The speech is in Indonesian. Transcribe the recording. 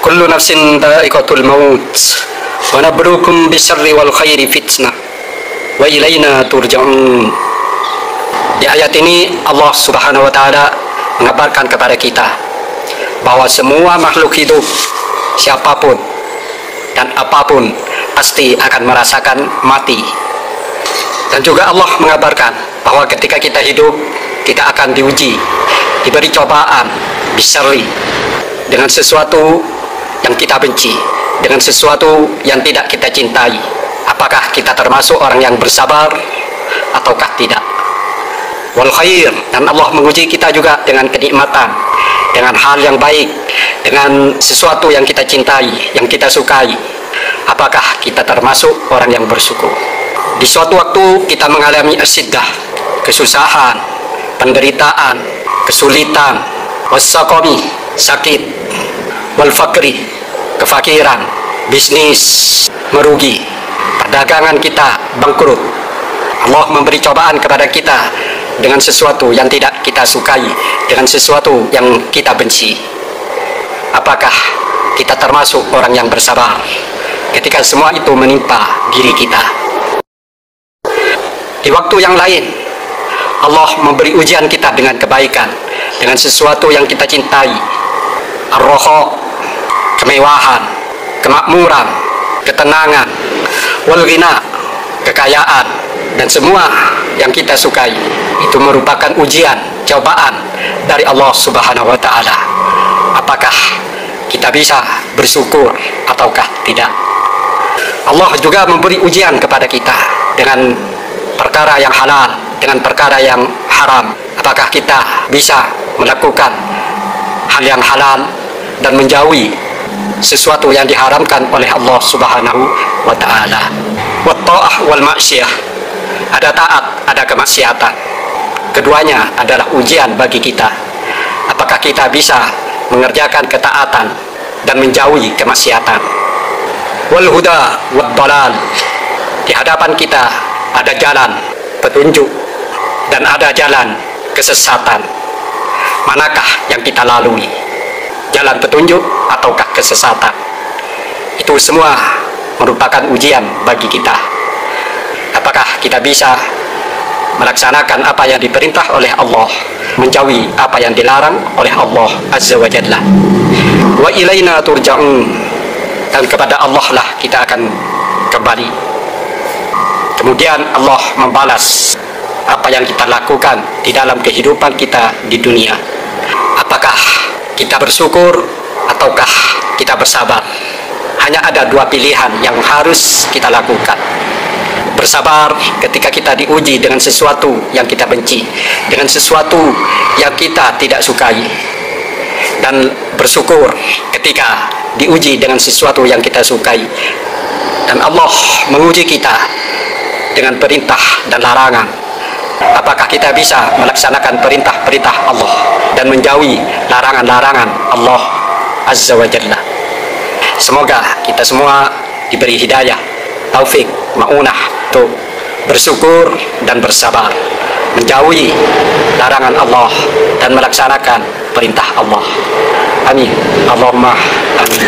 Kullu nafsin dha'iqatul maut wa nabluukum bisyarri wal khairi fitnah wa ilaina turja'un. Di ayat ini Allah Subhanahu wa taala mengabarkan kepada kita bahwa semua makhluk hidup, siapapun dan apapun, pasti akan merasakan mati. Dan juga Allah mengabarkan bahwa ketika kita hidup, kita akan diuji, diberi cobaan, bisyarri, dengan sesuatu yang kita benci, dengan sesuatu yang tidak kita cintai. Apakah kita termasuk orang yang bersabar ataukah tidak? Wal khair, dan Allah menguji kita juga dengan kenikmatan, dengan hal yang baik, dengan sesuatu yang kita cintai, yang kita sukai. Apakah kita termasuk orang yang bersyukur? Di suatu waktu kita mengalami asyiddah, kesusahan, penderitaan, kesulitan, wassaqami, sakit, wal fakri, kefakiran, bisnis merugi, perdagangan kita bangkrut. Allah memberi cobaan kepada kita dengan sesuatu yang tidak kita sukai, dengan sesuatu yang kita benci. Apakah kita termasuk orang yang bersabar ketika semua itu menimpa diri kita? Di waktu yang lain, Allah memberi ujian kita dengan kebaikan, dengan sesuatu yang kita cintai. Ar-raha, kemewahan, kemakmuran, ketenangan, wal ghina, kekayaan, dan semua yang kita sukai itu merupakan ujian, cobaan dari Allah Subhanahu wa taala. Apakah kita bisa bersyukur ataukah tidak? Allah juga memberi ujian kepada kita dengan perkara yang halal, dengan perkara yang haram. Apakah kita bisa melakukan hal yang halal dan menjauhi sesuatu yang diharamkan oleh Allah Subhanahu wa taala? Wa ta'ah wal ma'siyah, ada taat, ada kemaksiatan. Keduanya adalah ujian bagi kita. Apakah kita bisa mengerjakan ketaatan dan menjauhi kemaksiatan? Wal huda wad dalal, di hadapan kita ada jalan petunjuk dan ada jalan kesesatan. Manakah yang kita lalui? Jalan petunjuk ataukah kesesatan? Itu semua merupakan ujian bagi kita. Apakah kita bisa melaksanakan apa yang diperintah oleh Allah, menjauhi apa yang dilarang oleh Allah Azza wa Jalla? Wa ilaina turja'un, dan kepada Allah lah kita akan kembali. Kemudian Allah membalas apa yang kita lakukan di dalam kehidupan kita di dunia. Apakah kita bersyukur ataukah kita bersabar? Hanya ada dua pilihan yang harus kita lakukan. Bersabar ketika kita diuji dengan sesuatu yang kita benci, dengan sesuatu yang kita tidak sukai, dan bersyukur ketika diuji dengan sesuatu yang kita sukai. Dan Allah menguji kita dengan perintah dan larangan. Apakah kita bisa melaksanakan perintah-perintah Allah dan menjauhi larangan-larangan Allah Azza wa Jalla? Semoga kita semua diberi hidayah, taufik, ma'unah untuk bersyukur dan bersabar, menjauhi larangan Allah dan melaksanakan perintah Allah. Amin. Allahumma amin.